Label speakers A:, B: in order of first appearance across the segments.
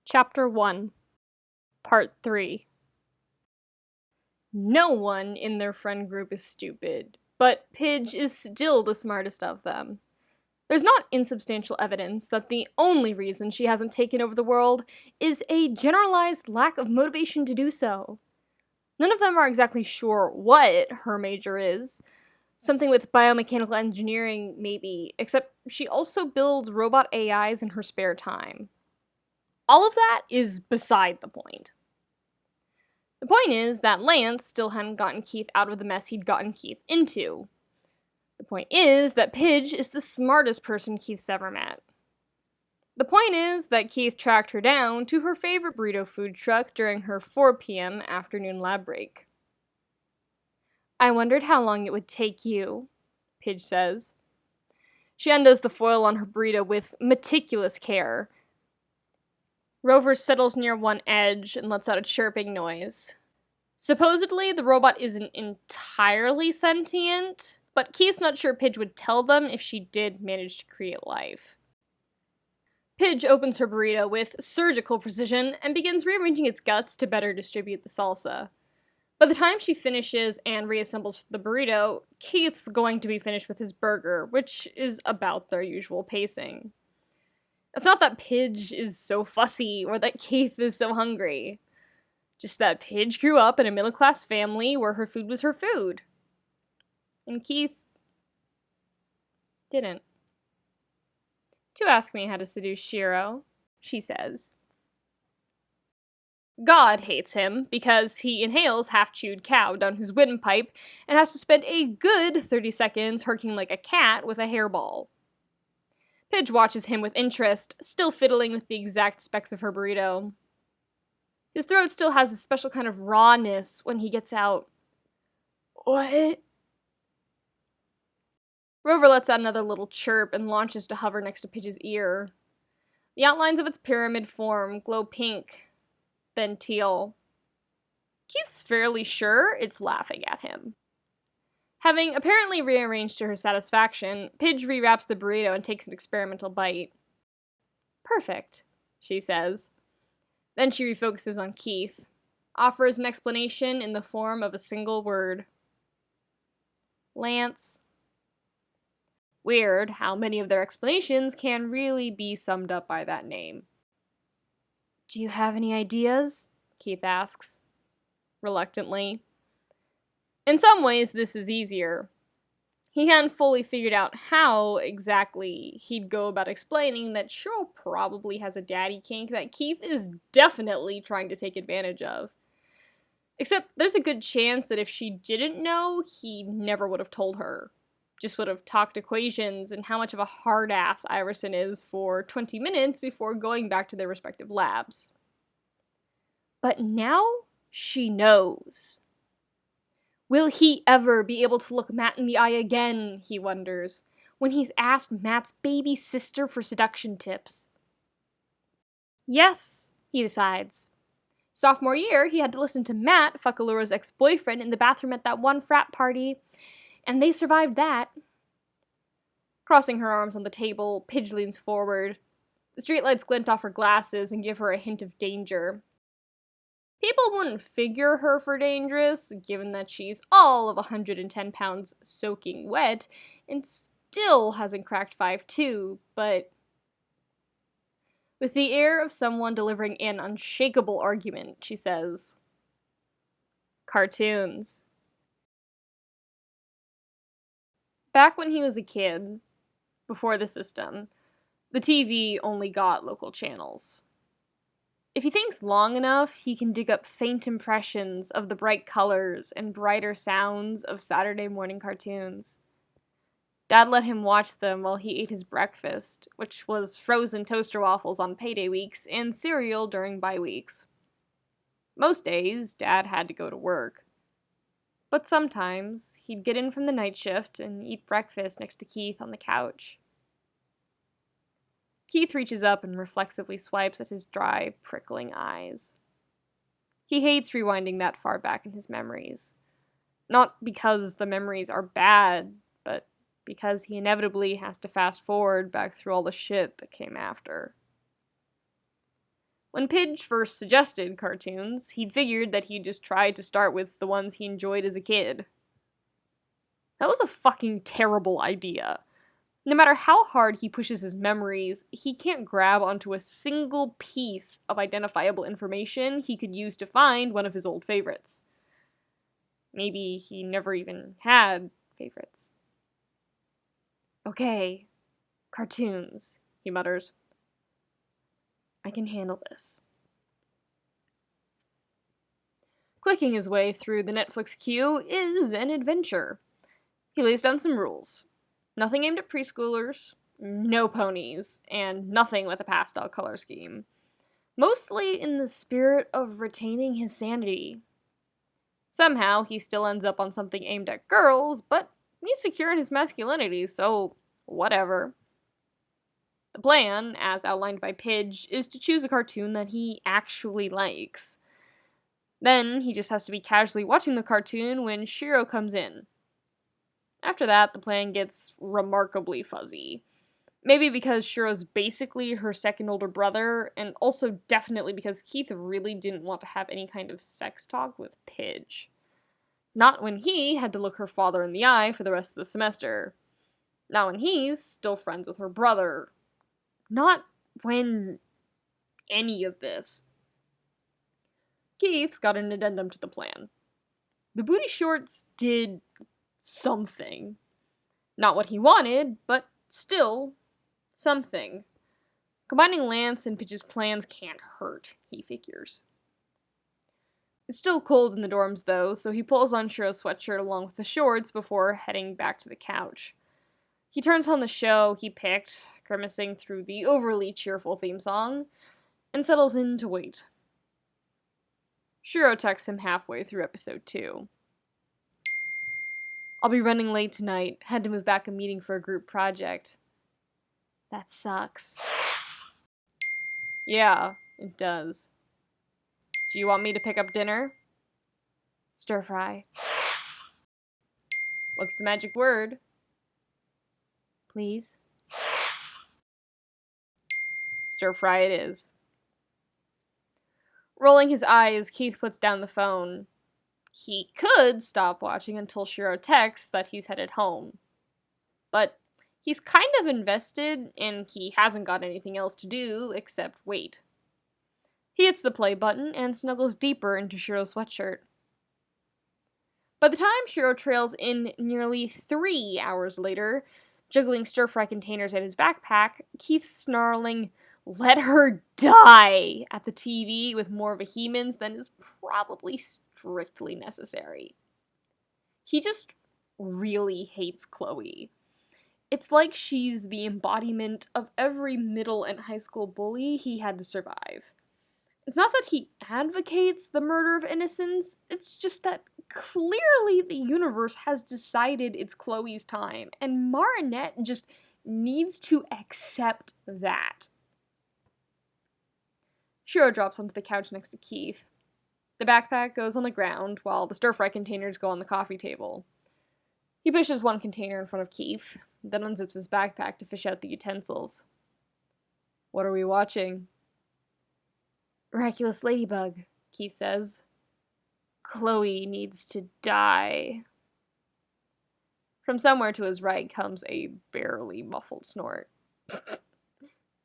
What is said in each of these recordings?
A: Chapter 1, Part 3. No one in their friend group is stupid, but Pidge is still the smartest of them. There's not insubstantial evidence that the only reason she hasn't taken over the world is a generalized lack of motivation to do so. None of them are exactly sure what her major is. Something with biomechanical engineering, maybe, except she also builds robot AIs in her spare time. All of that is beside the point. The point is that Lance still hadn't gotten Keith out of the mess he'd gotten Keith into. The point is that Pidge is the smartest person Keith's ever met. The point is that Keith tracked her down to her favorite burrito food truck during her 4 p.m. afternoon lab break. "I wondered how long it would take you," Pidge says. She undoes the foil on her burrito with meticulous care. Rover settles near one edge and lets out a chirping noise. Supposedly, the robot isn't entirely sentient, but Keith's not sure Pidge would tell them if she did manage to create life. Pidge opens her burrito with surgical precision and begins rearranging its guts to better distribute the salsa. By the time she finishes and reassembles the burrito, Keith's going to be finished with his burger, which is about their usual pacing. It's not that Pidge is so fussy or that Keith is so hungry. Just that Pidge grew up in a middle-class family where her food was her food. And Keith didn't. "To ask me how to seduce Shiro," she says. God hates him because he inhales half-chewed cow down his windpipe and has to spend a good 30 seconds herking like a cat with a hairball. Pidge watches him with interest, still fiddling with the exact specs of her burrito. His throat still has a special kind of rawness when he gets out, "What?" Rover lets out another little chirp and launches to hover next to Pidge's ear. The outlines of its pyramid form glow pink, then teal. Keith's fairly sure it's laughing at him. Having apparently rearranged to her satisfaction, Pidge rewraps the burrito and takes an experimental bite. "Perfect," she says. Then she refocuses on Keith, offers an explanation in the form of a single word. "Lance." Weird how many of their explanations can really be summed up by that name. "Do you have any ideas?" Keith asks, reluctantly. In some ways, this is easier. He hadn't fully figured out how exactly he'd go about explaining that Cheryl probably has a daddy kink that Keith is definitely trying to take advantage of. Except there's a good chance that if she didn't know, he never would have told her. Just would have talked equations and how much of a hard-ass Iverson is for 20 minutes before going back to their respective labs. But now she knows. Will he ever be able to look Matt in the eye again, he wonders, when he's asked Matt's baby sister for seduction tips? Yes, he decides. Sophomore year, he had to listen to Matt fuck Allura's ex-boyfriend in the bathroom at that one frat party, and they survived that. Crossing her arms on the table, Pidge leans forward. The streetlights glint off her glasses and give her a hint of danger. People wouldn't figure her for dangerous, given that she's all of 110 pounds soaking wet, and still hasn't cracked 5'2", but with the air of someone delivering an unshakable argument, she says, "Cartoons." Back when he was a kid, before the system, the TV only got local channels. If he thinks long enough, he can dig up faint impressions of the bright colors and brighter sounds of Saturday morning cartoons. Dad let him watch them while he ate his breakfast, which was frozen toaster waffles on payday weeks and cereal during bye weeks. Most days, Dad had to go to work. But sometimes, he'd get in from the night shift and eat breakfast next to Keith on the couch. Keith reaches up and reflexively swipes at his dry, prickling eyes. He hates rewinding that far back in his memories. Not because the memories are bad, but because he inevitably has to fast forward back through all the shit that came after. When Pidge first suggested cartoons, he'd figured that he'd just try to start with the ones he enjoyed as a kid. That was a fucking terrible idea. No matter how hard he pushes his memories, he can't grab onto a single piece of identifiable information he could use to find one of his old favorites. Maybe he never even had favorites. Okay, cartoons, he mutters. I can handle this. Clicking his way through the Netflix queue is an adventure. He lays down some rules. Nothing aimed at preschoolers, no ponies, and nothing with a pastel color scheme. Mostly in the spirit of retaining his sanity. Somehow, he still ends up on something aimed at girls, but he's secure in his masculinity, so whatever. The plan, as outlined by Pidge, is to choose a cartoon that he actually likes. Then, he just has to be casually watching the cartoon when Shiro comes in. After that, the plan gets remarkably fuzzy. Maybe because Shiro's basically her second older brother, and also definitely because Keith really didn't want to have any kind of sex talk with Pidge. Not when he had to look her father in the eye for the rest of the semester. Not when he's still friends with her brother. Not when any of this. Keith's got an addendum to the plan. The booty shorts did something. Not what he wanted, but still something. Combining Lance and Pidge's plans can't hurt, he figures. It's still cold in the dorms, though, so he pulls on Shiro's sweatshirt along with the shorts before heading back to the couch. He turns on the show he picked, grimacing through the overly cheerful theme song, and settles in to wait. Shiro texts him halfway through episode 2. I'll be running late tonight, had to move back a meeting for a group project. That sucks. Yeah, it does. Do you want me to pick up dinner? Stir fry. What's the magic word? Please? Stir fry it is. Rolling his eyes, Keith puts down the phone. He could stop watching until Shiro texts that he's headed home. But he's kind of invested, and he hasn't got anything else to do except wait. He hits the play button and snuggles deeper into Shiro's sweatshirt. By the time Shiro trails in nearly 3 hours later, juggling stir-fry containers at his backpack, Keith's snarling, "Let her die!" at the TV with more vehemence than is probably strictly necessary. He just really hates Chloe. It's like she's the embodiment of every middle and high school bully he had to survive. It's not that he advocates the murder of innocents, it's just that clearly the universe has decided it's Chloe's time, and Marinette just needs to accept that. Shiro drops onto the couch next to Keith. The backpack goes on the ground, while the stir-fry containers go on the coffee table. He pushes one container in front of Keith, then unzips his backpack to fish out the utensils. What are we watching? Miraculous Ladybug, Keith says. Chloe needs to die. From somewhere to his right comes a barely muffled snort.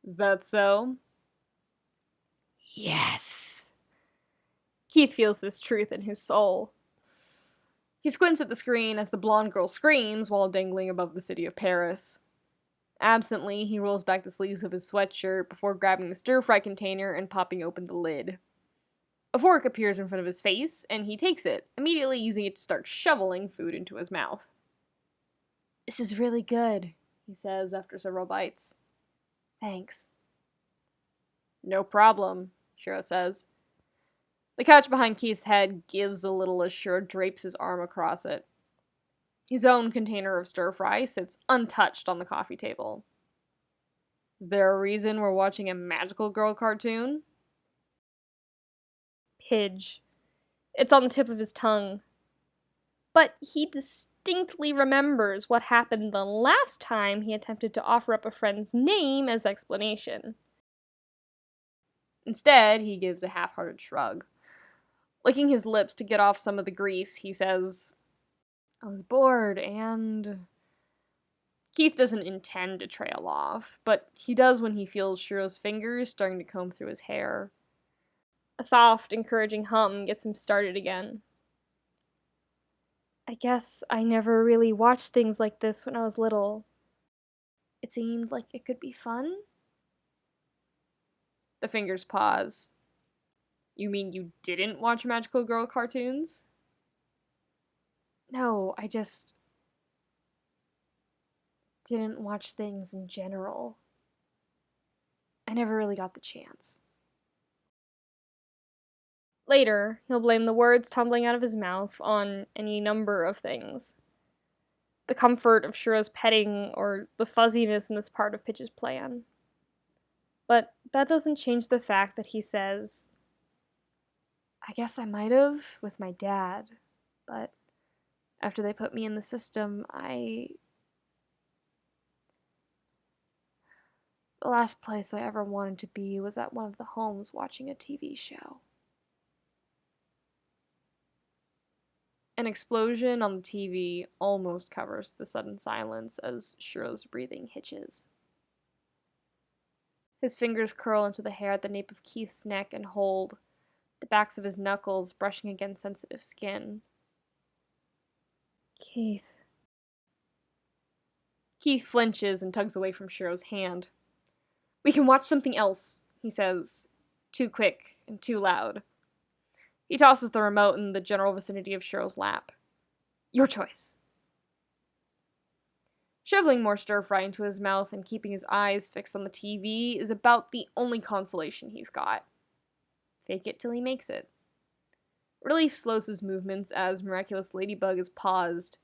A: Is that so? Yes. Keith feels this truth in his soul. He squints at the screen as the blonde girl screams while dangling above the city of Paris. Absently, he rolls back the sleeves of his sweatshirt before grabbing the stir-fry container and popping open the lid. A fork appears in front of his face, and he takes it, immediately using it to start shoveling food into his mouth. This is really good, he says after several bites. Thanks. No problem, Shiro says. The couch behind Keith's head gives a little as Shiro drapes his arm across it. His own container of stir-fry sits untouched on the coffee table. Is there a reason we're watching a magical girl cartoon? Pidge. It's on the tip of his tongue. But he distinctly remembers what happened the last time he attempted to offer up a friend's name as explanation. Instead, he gives a half-hearted shrug. Licking his lips to get off some of the grease, he says, I was bored, and... Keith doesn't intend to trail off, but he does when he feels Shiro's fingers starting to comb through his hair. A soft, encouraging hum gets him started again. I guess I never really watched things like this when I was little. It seemed like it could be fun. The fingers pause. You mean you didn't watch magical girl cartoons? No, I just didn't watch things in general. I never really got the chance. Later, he'll blame the words tumbling out of his mouth on any number of things. The comfort of Shiro's petting, or the fuzziness in this part of Pidge's plan. But that doesn't change the fact that he says, I guess I might have with my dad, but after they put me in the system, the last place I ever wanted to be was at one of the homes watching a TV show. An explosion on the TV almost covers the sudden silence as Shiro's breathing hitches. His fingers curl into the hair at the nape of Keith's neck and hold, the backs of his knuckles brushing against sensitive skin. Keith flinches and tugs away from Shiro's hand. We can watch something else, he says, too quick and too loud. He tosses the remote in the general vicinity of Shiro's lap. Your choice. Shoveling more stir-fry into his mouth and keeping his eyes fixed on the TV is about the only consolation he's got. Fake it till he makes it. Relief slows his movements as Miraculous Ladybug is paused,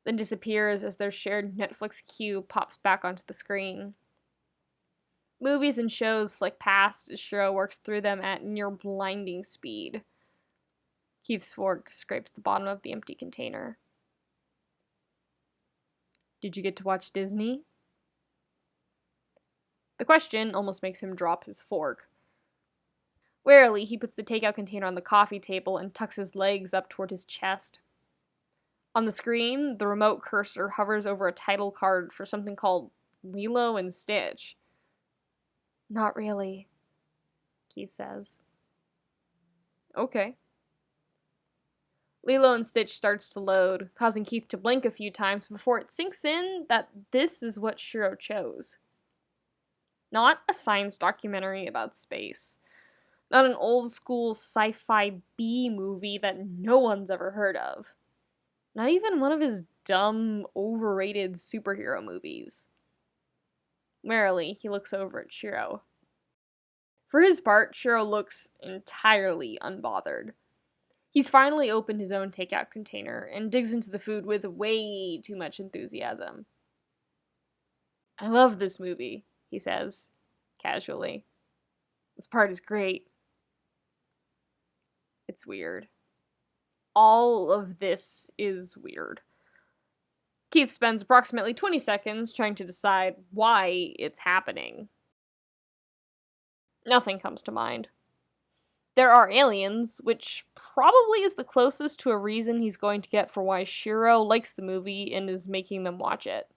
A: then disappears as their shared Netflix queue pops back onto the screen. Movies and shows flick past as Shiro works through them at near blinding speed. Keith's fork scrapes the bottom of the empty container. Did you get to watch Disney? The question almost makes him drop his fork. Warily, he puts the takeout container on the coffee table and tucks his legs up toward his chest. On the screen, the remote cursor hovers over a title card for something called Lilo and Stitch. Not really, Keith says. Okay. Lilo and Stitch starts to load, causing Keith to blink a few times before it sinks in that this is what Shiro chose. Not a science documentary about space. Not an old-school sci-fi B-movie that no one's ever heard of. Not even one of his dumb, overrated superhero movies. Warily, he looks over at Shiro. For his part, Shiro looks entirely unbothered. He's finally opened his own takeout container and digs into the food with way too much enthusiasm. I love this movie, he says, casually. This part is great. It's weird. All of this is weird. Keith spends approximately 20 seconds trying to decide why it's happening. Nothing comes to mind. There are aliens, which probably is the closest to a reason he's going to get for why Shiro likes the movie and is making them watch it.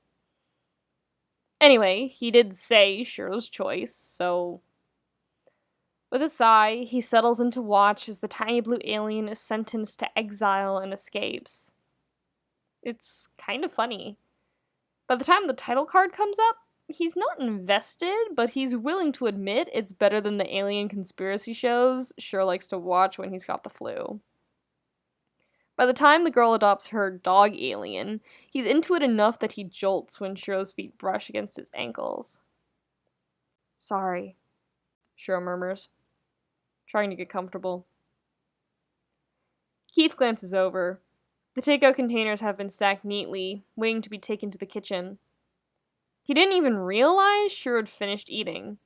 A: Anyway, he did say Shiro's choice, so... With a sigh, he settles in to watch as the tiny blue alien is sentenced to exile and escapes. It's kind of funny. By the time the title card comes up, he's not invested, but he's willing to admit it's better than the alien conspiracy shows Shiro likes to watch when he's got the flu. By the time the girl adopts her dog alien, he's into it enough that he jolts when Shiro's feet brush against his ankles. Sorry, Shiro murmurs, trying to get comfortable. Keith glances over. The takeout containers have been stacked neatly, waiting to be taken to the kitchen. He didn't even realize Shiro had finished eating.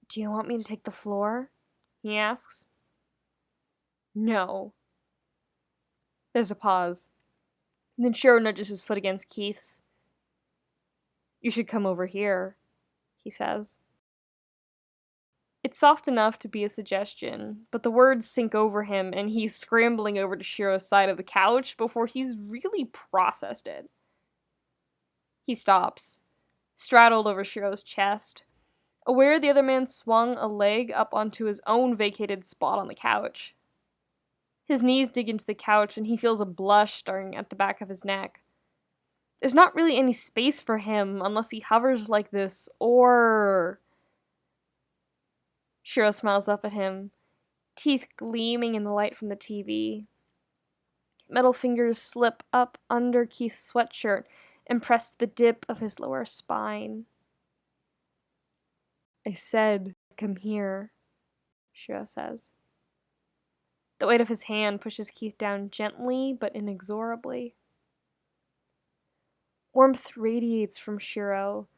A: Do you want me to take the floor? He asks. No. There's a pause. And then Shiro nudges his foot against Keith's. You should come over here, he says. It's soft enough to be a suggestion, but the words sink over him and he's scrambling over to Shiro's side of the couch before he's really processed it. He stops, straddled over Shiro's chest, aware the other man swung a leg up onto his own vacated spot on the couch. His knees dig into the couch and he feels a blush starting at the back of his neck. There's not really any space for him unless he hovers like this, or... Shiro smiles up at him, teeth gleaming in the light from the TV. Metal fingers slip up under Keith's sweatshirt and press the dip of his lower spine. I said, come here, Shiro says. The weight of his hand pushes Keith down gently but inexorably. Warmth radiates from Shiro,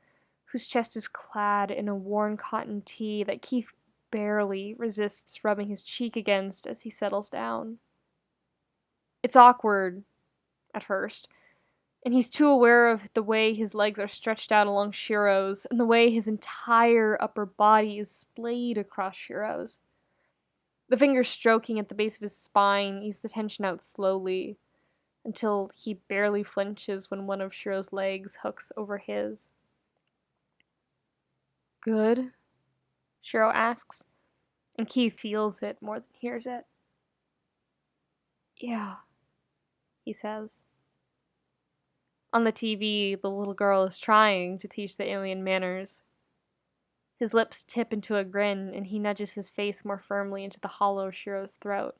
A: whose chest is clad in a worn cotton tee that Keith barely resists rubbing his cheek against as he settles down. It's awkward, at first, and he's too aware of the way his legs are stretched out along Shiro's and the way his entire upper body is splayed across Shiro's. The fingers stroking at the base of his spine ease the tension out slowly, until he barely flinches when one of Shiro's legs hooks over his. Good? Shiro asks, and Keith feels it more than hears it. Yeah, he says. On the TV, the little girl is trying to teach the alien manners. His lips tip into a grin, and he nudges his face more firmly into the hollow of Shiro's throat.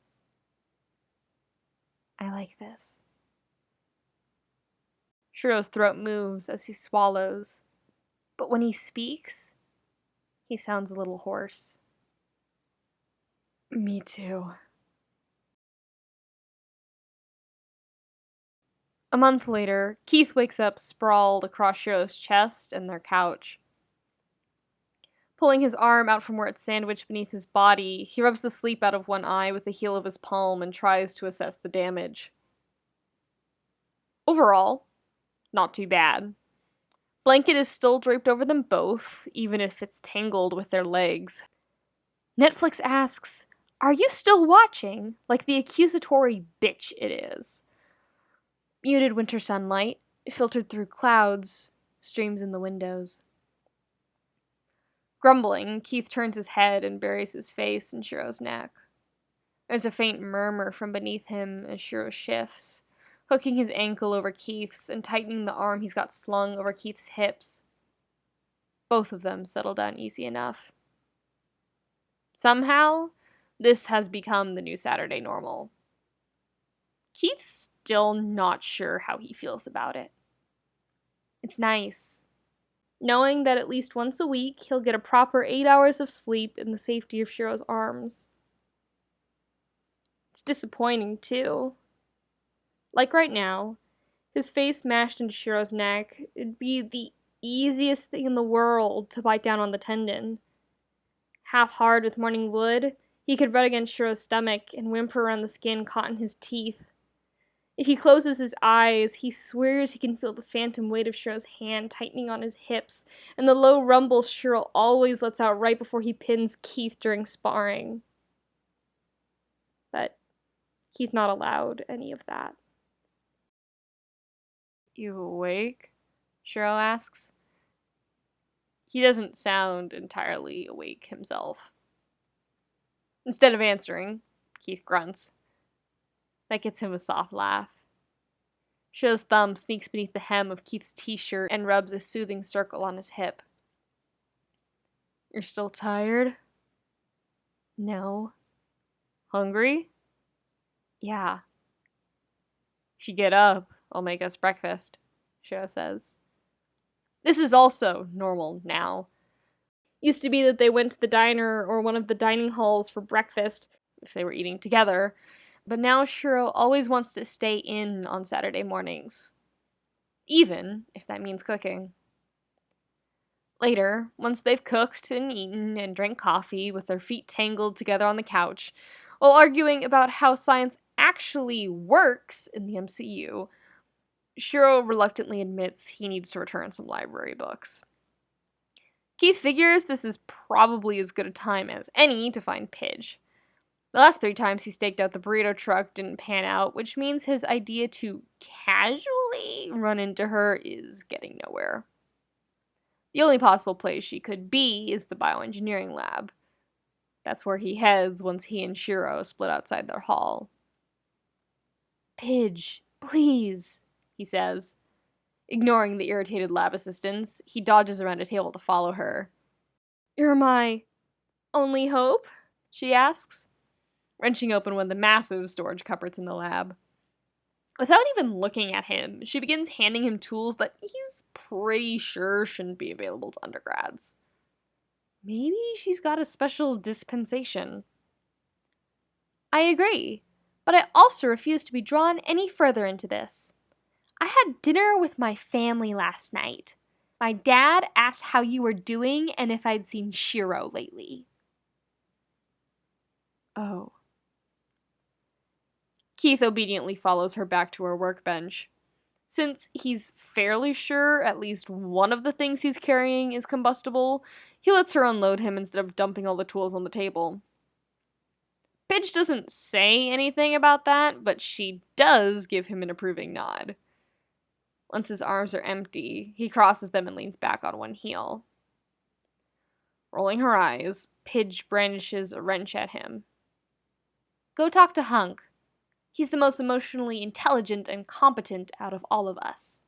A: I like this. Shiro's throat moves as he swallows, but when he speaks, he sounds a little hoarse. Me too. A month later, Keith wakes up sprawled across Shiro's chest and their couch. Pulling his arm out from where it's sandwiched beneath his body, he rubs the sleep out of one eye with the heel of his palm and tries to assess the damage. Overall, not too bad. Blanket is still draped over them both, even if it's tangled with their legs. Netflix asks, "Are you still watching?" like the accusatory bitch it is. Muted winter sunlight, filtered through clouds, streams in the windows. Grumbling, Keith turns his head and buries his face in Shiro's neck. There's a faint murmur from beneath him as Shiro shifts, hooking his ankle over Keith's and tightening the arm he's got slung over Keith's hips. Both of them settle down easy enough. Somehow, this has become the new Saturday normal. Keith's still not sure how he feels about it. It's nice, knowing that at least once a week he'll get a proper 8 hours of sleep in the safety of Shiro's arms. It's disappointing, too. Like right now, his face mashed into Shiro's neck, it'd be the easiest thing in the world to bite down on the tendon. Half hard with morning wood, he could rub against Shiro's stomach and whimper around the skin caught in his teeth. If he closes his eyes, he swears he can feel the phantom weight of Shiro's hand tightening on his hips, and the low rumble Shiro always lets out right before he pins Keith during sparring. But he's not allowed any of that. You awake? Shiro asks. He doesn't sound entirely awake himself. Instead of answering, Keith grunts. That gets him a soft laugh. Shiro's thumb sneaks beneath the hem of Keith's t-shirt and rubs a soothing circle on his hip. You're still tired? No. Hungry? Yeah. If you get up, I'll make us breakfast, Shiro says. This is also normal now. Used to be that they went to the diner or one of the dining halls for breakfast, if they were eating together, but now Shiro always wants to stay in on Saturday mornings, even if that means cooking. Later, once they've cooked and eaten and drank coffee with their feet tangled together on the couch, while arguing about how science actually works in the MCU, Shiro reluctantly admits he needs to return some library books. Keith figures this is probably as good a time as any to find Pidge. The last 3 times he staked out the burrito truck didn't pan out, which means his idea to casually run into her is getting nowhere. The only possible place she could be is the bioengineering lab. That's where he heads once he and Shiro split outside their hall. "Pidge, please," he says. Ignoring the irritated lab assistants, he dodges around a table to follow her. "You're my only hope?" she asks, wrenching open one of the massive storage cupboards in the lab. Without even looking at him, she begins handing him tools that he's pretty sure shouldn't be available to undergrads. Maybe she's got a special dispensation. "I agree, but I also refuse to be drawn any further into this. I had dinner with my family last night. My dad asked how you were doing and if I'd seen Shiro lately." "Oh." Keith obediently follows her back to her workbench. Since he's fairly sure at least one of the things he's carrying is combustible, he lets her unload him instead of dumping all the tools on the table. Pidge doesn't say anything about that, but she does give him an approving nod. Once his arms are empty, he crosses them and leans back on one heel. Rolling her eyes, Pidge brandishes a wrench at him. "Go talk to Hunk. He's the most emotionally intelligent and competent out of all of us."